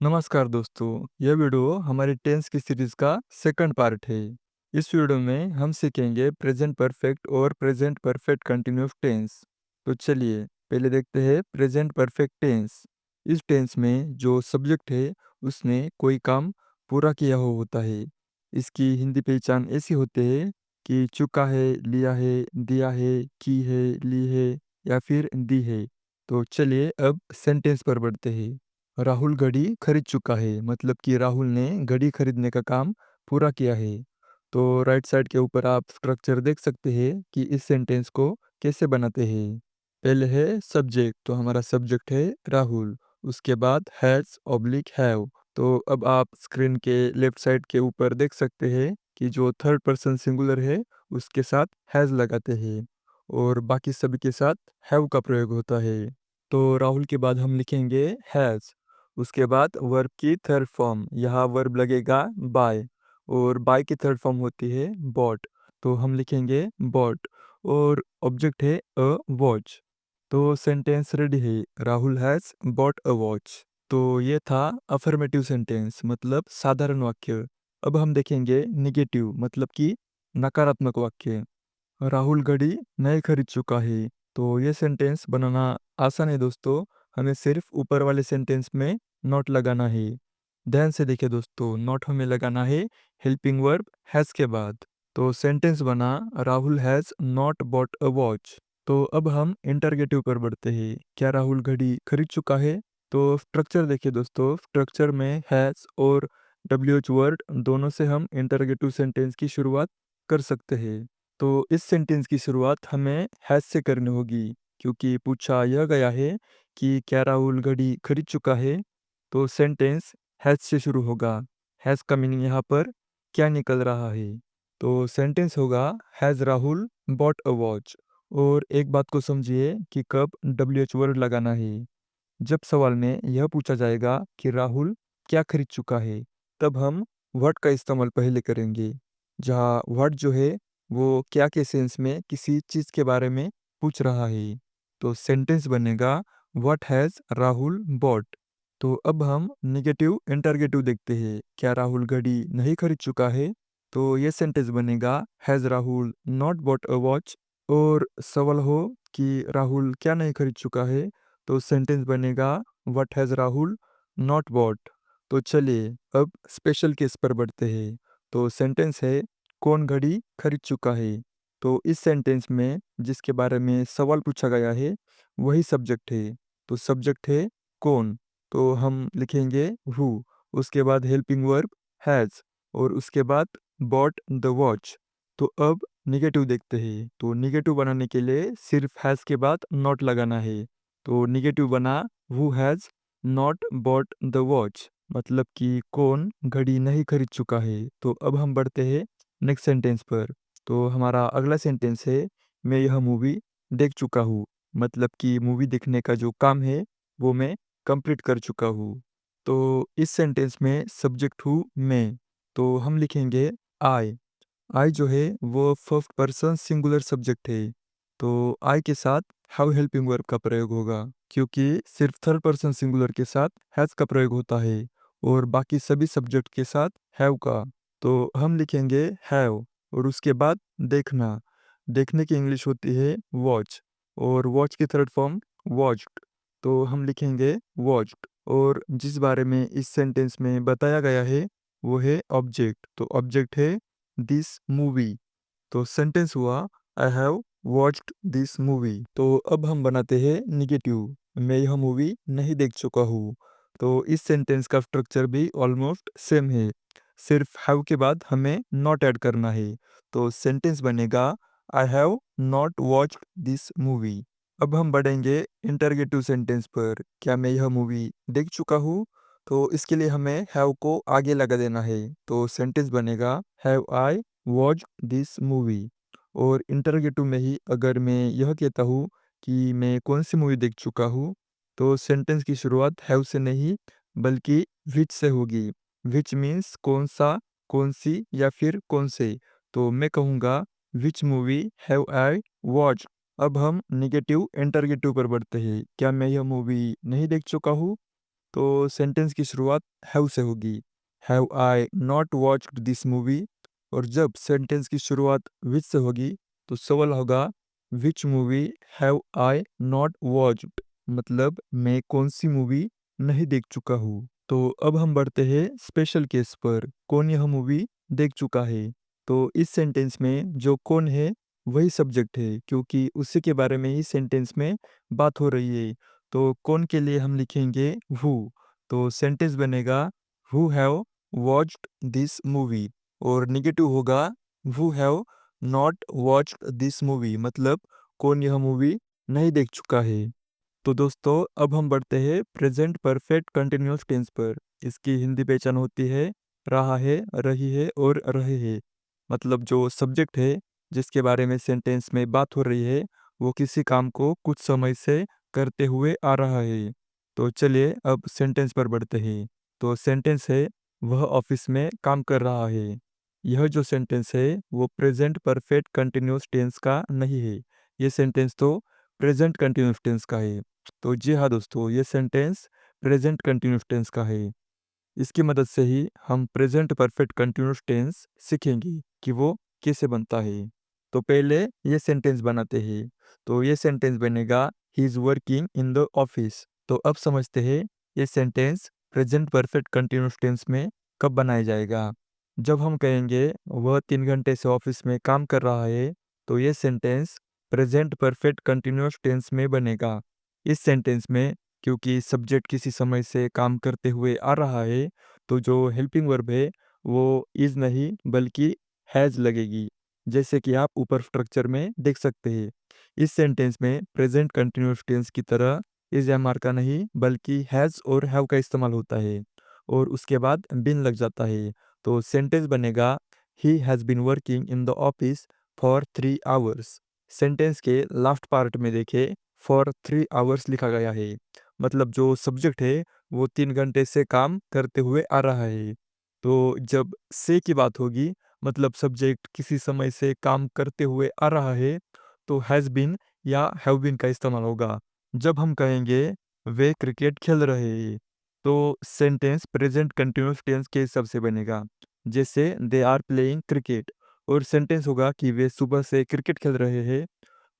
नमस्कार दोस्तों, यह वीडियो हमारे टेंस की सीरीज का सेकंड पार्ट है। इस वीडियो में हम सीखेंगे प्रेजेंट परफेक्ट और प्रेजेंट परफेक्ट कंटिन्यूस टेंस। तो चलिए पहले देखते हैं प्रेजेंट परफेक्ट टेंस। इस टेंस में जो सब्जेक्ट है उसने कोई काम पूरा किया हो होता है। इसकी हिंदी पहचान ऐसी होती है कि चुका है, लिया है, दिया है, की है, ली है या फिर दी है। तो चलिए अब सेंटेंस पर बढ़ते हैं। राहुल घड़ी खरीद चुका है, मतलब कि राहुल ने घड़ी खरीदने का काम पूरा किया है। तो राइट साइड के ऊपर आप स्ट्रक्चर देख सकते हैं कि इस सेंटेंस को कैसे बनाते हैं। पहले है सब्जेक्ट, तो हमारा सब्जेक्ट है राहुल। उसके बाद हैज ऑब्लिक हैव। तो अब आप स्क्रीन के लेफ्ट साइड के ऊपर देख सकते हैं कि जो थर्ड पर्सन सिंगुलर है उसके साथ हैज लगाते हैं और बाकी सभी के साथ हैव का प्रयोग होता है। तो राहुल के बाद हम लिखेंगे हैज। उसके बाद वर्ब की थर्ड फॉर्म, यहाँ वर्ब लगेगा बाय और बाय की थर्ड फॉर्म होती है बॉट। तो हम लिखेंगे बॉट और ऑब्जेक्ट है अ वॉच। तो सेंटेंस रेडी है, Rahul has bought a watch. तो ये था अफर्मेटिव सेंटेंस, मतलब साधारण वाक्य। अब हम देखेंगे निगेटिव, मतलब कि नकारात्मक वाक्य। राहुल घड़ी नई खरीद चुका है। तो ये सेंटेंस बनाना आसान है दोस्तों। हमें सिर्फ ऊपर वाले सेंटेंस में नॉट लगाना है। ध्यान से देखिए दोस्तों, नॉट हमें लगाना है हेल्पिंग वर्ब हैज के बाद। तो सेंटेंस बना Rahul has not bought a watch. तो अब हम इंटरगेटिव पर बढ़ते हैं। क्या राहुल घड़ी खरीद चुका है? तो स्ट्रक्चर देखिए दोस्तों, स्ट्रक्चर में हैज और WH वर्ड दोनों से हम इंटरगेटिव सेंटेंस की शुरुआत कर सकते हैं। तो इस सेंटेंस की शुरुआत हमें हैज से करनी होगी, क्योंकि पूछा यह गया है कि क्या राहुल घड़ी खरीद चुका है। तो सेंटेंस हैज से शुरू होगा। हैज का मीनिंग यहाँ पर क्या निकल रहा है? तो सेंटेंस होगा has Rahul bought a watch. और एक बात को समझिए कि कब WH वर्ड लगाना है। जब सवाल में यह पूछा जाएगा कि राहुल क्या खरीद चुका है, तब हम व्हाट का इस्तेमाल पहले करेंगे। जहाँ व्हाट जो है वो क्या के सेंस में किसी चीज़ के बारे में पूछ रहा है। तो सेंटेंस बनेगा व्हाट हैज़ राहुल बॉट। तो अब हम निगेटिव इंटरगेटिव देखते हैं। क्या राहुल घड़ी नहीं खरीद चुका है? तो ये सेंटेंस बनेगा has Rahul not bought a watch. और सवाल हो कि राहुल क्या नहीं खरीद चुका है, तो सेंटेंस बनेगा what has Rahul not bought. तो चलिए अब स्पेशल केस पर बढ़ते हैं। तो सेंटेंस है कौन घड़ी खरीद चुका है। तो इस सेंटेंस में जिसके बारे में सवाल पूछा गया है वही सब्जेक्ट है। तो सब्जेक्ट है कौन, तो हम लिखेंगे हु। उसके बाद हेल्पिंग वर्ब हैज़ और उसके बाद बॉट द वॉच। तो अब निगेटिव देखते हैं। तो निगेटिव बनाने के लिए सिर्फ हैज़ के बाद नॉट लगाना है। तो निगेटिव बना who has not bought the watch, मतलब कि कौन घड़ी नहीं खरीद चुका है। तो अब हम बढ़ते हैं नेक्स्ट सेंटेंस पर। तो हमारा अगला सेंटेंस है मैं यह मूवी देख चुका हूँ, मतलब कि मूवी देखने का जो काम है वो मैं कंप्लीट कर चुका हूँ। तो इस सेंटेंस में सब्जेक्ट हूँ मैं। तो हम लिखेंगे आई। आई जो है वो फर्स्ट पर्सन सिंगुलर सब्जेक्ट है। तो आई के साथ हैव हेल्पिंग वर्ब का प्रयोग होगा, क्योंकि सिर्फ थर्ड पर्सन सिंगुलर के साथ हैज का प्रयोग होता है और बाकी सभी सब्जेक्ट के साथ हैव का। तो हम लिखेंगे हैव और उसके बाद देखना। देखने की इंग्लिश होती है वॉच और वॉच की थर्ड फॉर्म वॉच्ड। तो हम लिखेंगे वॉच्ड और जिस बारे में इस सेंटेंस में बताया गया है वो है ऑब्जेक्ट। तो ऑब्जेक्ट है दिस मूवी। तो सेंटेंस हुआ I have watched this movie. तो अब हम बनाते हैं निगेटिव, मैं यह मूवी नहीं देख चुका हूँ। तो इस सेंटेंस का स्ट्रक्चर भी ऑलमोस्ट सेम है, सिर्फ हैव के बाद हमें नॉट ऐड करना है। तो सेंटेंस बनेगा I have not watched this movie. अब हम बढ़ेंगे इंटरगेटिव सेंटेंस पर। क्या मैं यह मूवी देख चुका हूँ? तो इसके लिए हमें हैव को आगे लगा देना है। तो सेंटेंस बनेगा have I watch this movie. और इंटरगेटिव में ही अगर मैं यह कहता हूँ कि मैं कौन सी मूवी देख चुका हूँ, तो सेंटेंस की शुरुआत हैव से नहीं बल्कि विच से होगी। विच मीन्स कौन सा, कौन सी या फिर कौन से। तो मैं कहूँगा which movie have I watch. अब हम निगेटिव इंटरगेटिव पर बढ़ते हैं। क्या मैं यह मूवी नहीं देख चुका हूँ? तो सेंटेंस की शुरुआत हैव से होगी। Have I not watched this movie. और जब सेंटेंस की शुरुआत विच से होगी तो सवाल होगा which movie have I not watched, मतलब मैं कौन सी मूवी नहीं देख चुका हूँ। तो अब हम बढ़ते हैं स्पेशल केस पर, कौन यह मूवी देख चुका है। तो इस सेंटेंस में जो कौन है वही सब्जेक्ट है, क्योंकि उसी के बारे में ही सेंटेंस में बात हो रही है। तो कौन के लिए हम लिखेंगे हु। तो सेंटेंस बनेगा who have watched this movie. और निगेटिव होगा who have not watched this movie, मतलब कौन यह मूवी नहीं देख चुका है। तो दोस्तों अब हम बढ़ते हैं प्रेजेंट परफेक्ट कंटिन्यूअस टेंस पर। इसकी हिंदी पहचान होती है रहा है, रही है और रहे हैं। मतलब जो सब्जेक्ट है जिसके बारे में सेंटेंस में बात हो रही है वो किसी काम को कुछ समय से करते हुए आ रहा है। तो चलिए अब सेंटेंस पर बढ़ते हैं। तो सेंटेंस है वह ऑफिस में काम कर रहा है। यह जो सेंटेंस है वो प्रेजेंट परफेक्ट कंटिन्यूअस टेंस का नहीं है। ये सेंटेंस तो प्रेजेंट कंटिन्यूअस टेंस का है। तो जी हाँ दोस्तों, ये सेंटेंस प्रेजेंट कंटिन्यूअस टेंस का है। इसकी मदद से ही हम प्रेजेंट परफेक्ट कंटिन्यूअस टेंस सीखेंगे कि वो कैसे बनता है। तो पहले ये सेंटेंस बनाते हैं। तो ये सेंटेंस बनेगा he is working in the office. तो अब समझते हैं ये sentence present perfect continuous tense में कब बनाया जाएगा। जब हम कहेंगे वह 3 घंटे से ऑफिस में काम कर रहा है तो ये sentence present perfect continuous tense में बनेगा। इस सेंटेंस में क्योंकि सब्जेक्ट किसी समय से काम करते हुए आ रहा है तो जो हेल्पिंग वर्ब है वो इज नहीं बल्कि हैज लगेगी, जैसे कि आप ऊपर स्ट्रक्चर में देख सकते हैं। इस सेंटेंस में प्रेजेंट कंटिन्यूअस टेंस की तरह इज एम आर का नहीं बल्कि हैज और हैव का इस्तेमाल होता है और उसके बाद बिन लग जाता है। तो सेंटेंस बनेगा he has been working in the office for 3 hours. Sentence के लास्ट पार्ट में देखें फॉर 3 आवर्स लिखा गया है, मतलब जो सब्जेक्ट है वो 3 घंटे से काम करते हुए आ रहा है। तो जब से की बात होगी मतलब सब्जेक्ट किसी समय से काम करते हुए आ रहा है तो हैज़ बीन या हैव बीन का इस्तेमाल होगा। जब हम कहेंगे वे क्रिकेट खेल रहे हैं तो सेंटेंस प्रेजेंट कंटिन्यूअस टेंस के हिसाब से बनेगा, जैसे दे आर प्लेइंग क्रिकेट। और सेंटेंस होगा कि वे सुबह से क्रिकेट खेल रहे हैं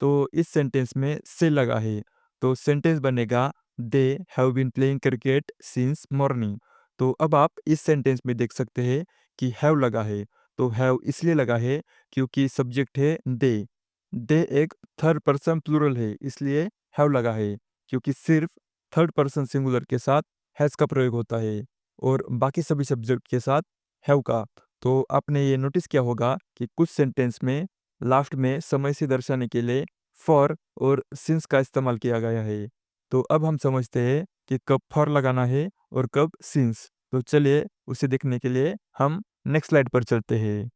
तो इस सेंटेंस में से लगा है। तो सेंटेंस बनेगा they have been playing cricket since morning. तो अब आप इस सेंटेंस में देख सकते हैं कि हैव लगा है। तो हैव इसलिए लगा है क्योंकि सब्जेक्ट है दे। दे एक थर्ड पर्सन प्लूरल है इसलिए हैव लगा है, क्योंकि सिर्फ थर्ड पर्सन सिंगुलर के साथ हैज का प्रयोग होता है और बाकी सभी सब्जेक्ट के साथ हैव का। तो आपने ये नोटिस किया होगा कि कुछ सेंटेंस में लास्ट में समय से दर्शाने के लिए फॉर और सिंस का इस्तेमाल किया गया है। तो अब हम समझते हैं कि कब फॉर लगाना है और कब सिंस। तो चलिए उसे देखने के लिए हम नेक्स्ट स्लाइड पर चलते हैं।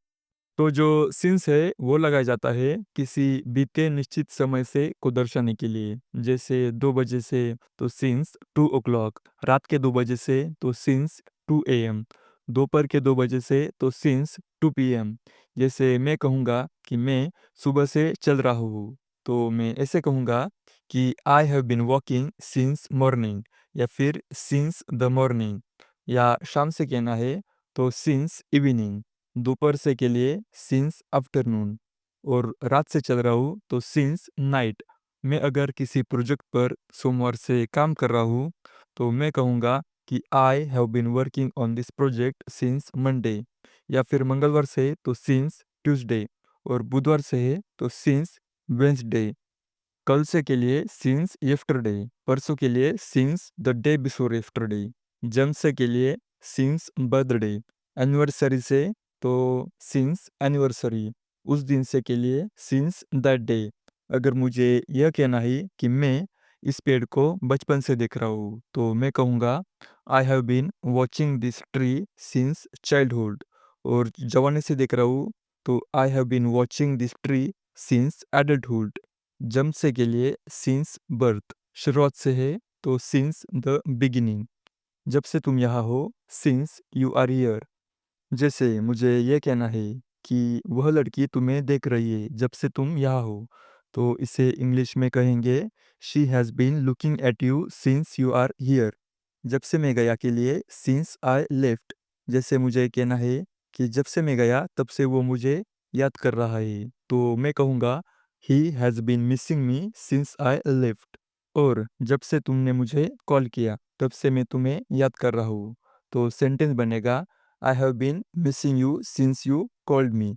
तो जो सिंस है वो लगाया जाता है किसी बीते निश्चित समय से को दर्शाने के लिए, जैसे 2 बजे से तो सिंस 2 o'clock, रात के 2 बजे से तो सिंस 2 AM, दोपहर के 2 बजे से तो सिंस 2 PM। जैसे मैं कहूँगा कि मैं सुबह से चल रहा हूँ तो मैं ऐसे कहूँगा कि I have been walking since morning या फिर सिंस द मॉर्निंग। या शाम से कहना है तो सिंस इवनिंग, दोपहर से के लिए सिंस आफ्टरनून और रात से चल रहा हूँ तो सिंस नाइट। मैं अगर किसी प्रोजेक्ट पर सोमवार से काम कर रहा हूँ तो मैं कहूँगा कि I have been working on this project since Monday. या फिर मंगलवार से तो सिंस ट्यूसडे और बुधवार से है तो सिंस वेंसडे। कल से के लिए सिंस येस्टरडे, परसों के लिए since the day before yesterday, जन्म से के लिए सिंस बर्थडे, एनिवर्सरी से तो सिंस एनिवर्सरी, उस दिन से के लिए सिंस दैट डे। अगर मुझे यह कहना है कि मैं इस पेड़ को बचपन से देख रहा हूँ तो मैं कहूँगा I have been watching this tree since childhood. और जवानी से देख रहा हूँ तो I have been watching this tree since adulthood. जन्म से के लिए सिंस बर्थ, शुरुआत से है तो सिंस द बिगिनिंग, जब से तुम यहाँ हो सिंस यू आर हियर। जैसे मुझे ये कहना है कि वह लड़की तुम्हें देख रही है जब से तुम यहाँ हो तो इसे इंग्लिश में कहेंगे she has been looking at you since you are here. जब से मैं गया के लिए सिंस आई लेफ्ट, जैसे मुझे कहना है कि जब से मैं गया तब से वो मुझे याद कर रहा है, तो मैं कहूँगा he has been missing me since I left. और जब से तुमने मुझे कॉल किया तब से मैं तुम्हें याद कर रहा हूँ, तो सेंटेंस बनेगा I have been missing you since you called me.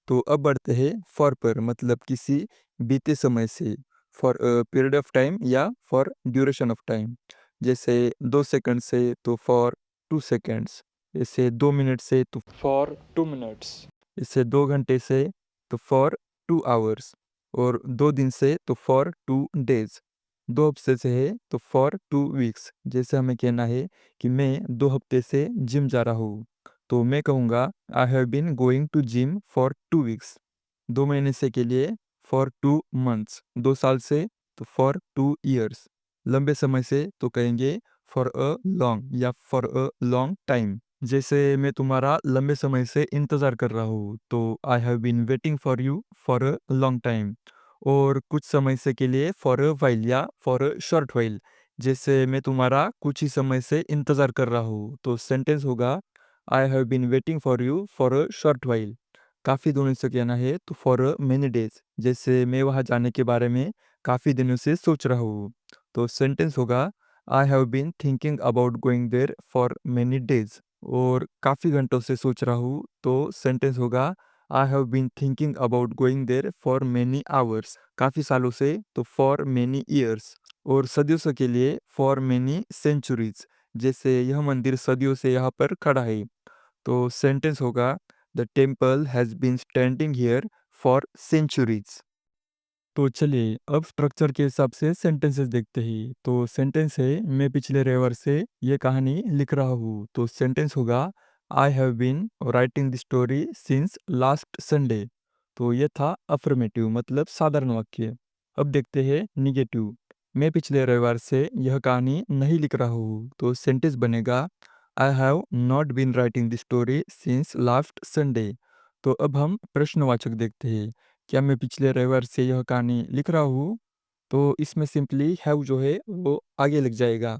तो अब बढ़ते हैं फॉर पर, मतलब किसी बीते समय से, for a period of time या फॉर ड्यूरेशन ऑफ टाइम। जैसे 2 सेकंड से तो फॉर 2 सेकंड्स, जैसे 2 मिनट से तो फॉर 2 मिनट्स, जैसे 2 घंटे से तो फॉर 2 आवर्स, और 2 दिन से तो फॉर 2 डेज़, 2 हफ्ते से है तो फॉर 2 वीक्स। जैसे हमें कहना है कि मैं 2 हफ्ते से जिम जा रहा हूँ, तो मैं कहूँगा I have been going to gym for 2 weeks. 2 महीने से के लिए फॉर 2 मंथ्स, 2 साल से तो फॉर 2 ईयर्स, लंबे समय से तो कहेंगे फॉर अ लॉन्ग या फॉर अ लॉन्ग टाइम। जैसे मैं तुम्हारा लंबे समय से इंतज़ार कर रहा हूँ, तो I have been waiting for you for a long time. और कुछ समय से के लिए फॉर अ व्हाइल या फॉर अ शॉर्ट व्हाइल, जैसे मैं तुम्हारा कुछ ही समय से इंतज़ार कर रहा हूँ, तो सेंटेंस होगा I have been waiting for you for a short while. काफ़ी दिनों से कहना है तो फॉर अ मेनी डेज़, जैसे मैं वहाँ जाने के बारे में काफ़ी दिनों से सोच रहा हूँ, तो सेंटेंस होगा I have been thinking about going there for many days. और काफ़ी घंटों से सोच रहा हूँ, तो सेंटेंस होगा I have been thinking about going there for many hours, काफ़ी सालों से तो फॉर मेनी ईयर्स। और सदियों से के लिए फॉर मेनी सेंचुरीज, जैसे यह मंदिर सदियों से यहाँ पर खड़ा है, तो सेंटेंस होगा the temple has been standing here for centuries. तो चलिए अब स्ट्रक्चर के हिसाब से सेंटेंसेस देखते हैं। तो सेंटेंस है मैं पिछले रविवार से ये कहानी लिख रहा हूँ, तो सेंटेंस होगा I have been writing the story since last Sunday. तो ये था अफर्मेटिव, मतलब साधारण वाक्य। अब देखते हैं निगेटिव। मैं पिछले रविवार से यह कहानी नहीं लिख रहा हूँ, तो सेंटेंस बनेगा I have not been writing the story since last Sunday. तो अब हम प्रश्नवाचक देखते हैं, क्या मैं पिछले रविवार से यह कहानी लिख रहा हूँ? तो इसमें सिंपली हैव जो है वो आगे लग जाएगा,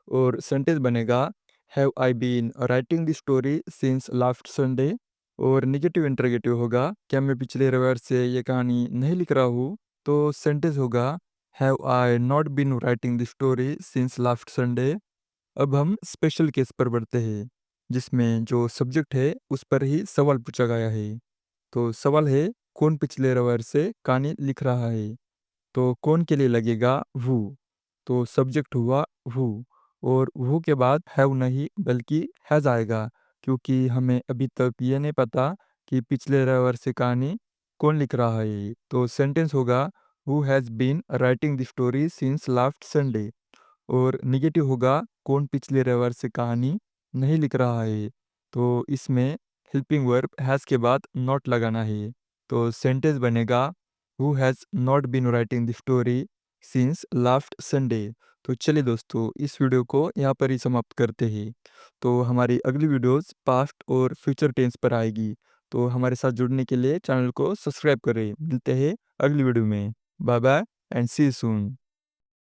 और सेंटेंस बनेगा have I been writing the story since last Sunday. और नेगेटिव इंटरोगेटिव होगा क्या मैं पिछले रविवार से ये कहानी नहीं लिख रहा हूँ? तो सेंटेंस होगा have I not been writing the story since last Sunday. अब हम स्पेशल केस पर बढ़ते हैं, जिसमें जो सब्जेक्ट है उस पर ही सवाल पूछा गया है। तो सवाल है कौन पिछले रविवार से कहानी लिख रहा है? तो कौन के लिए लगेगा वो, तो सब्जेक्ट हुआ वो, और वो के बाद हैव नहीं बल्कि हैज़ आएगा, क्योंकि हमें अभी तक ये नहीं पता कि पिछले रविवार से कहानी कौन लिख रहा है। तो सेंटेंस होगा who has been writing the story since last Sunday. और नेगेटिव होगा कौन पिछले रविवार से कहानी नहीं लिख रहा है, तो इसमें हेल्पिंग वर्ब हैज़ के बाद नॉट लगाना है। तो सेंटेंस बनेगा who has not been writing the story since last Sunday. तो चलिए दोस्तों इस वीडियो को यहाँ पर ही समाप्त करते हैं। तो हमारी अगली वीडियोस पास्ट और फ्यूचर टेंस पर आएगी, तो हमारे साथ जुड़ने के लिए चैनल को सब्सक्राइब करें। मिलते हैं अगली वीडियो में। Bye bye and see you soon.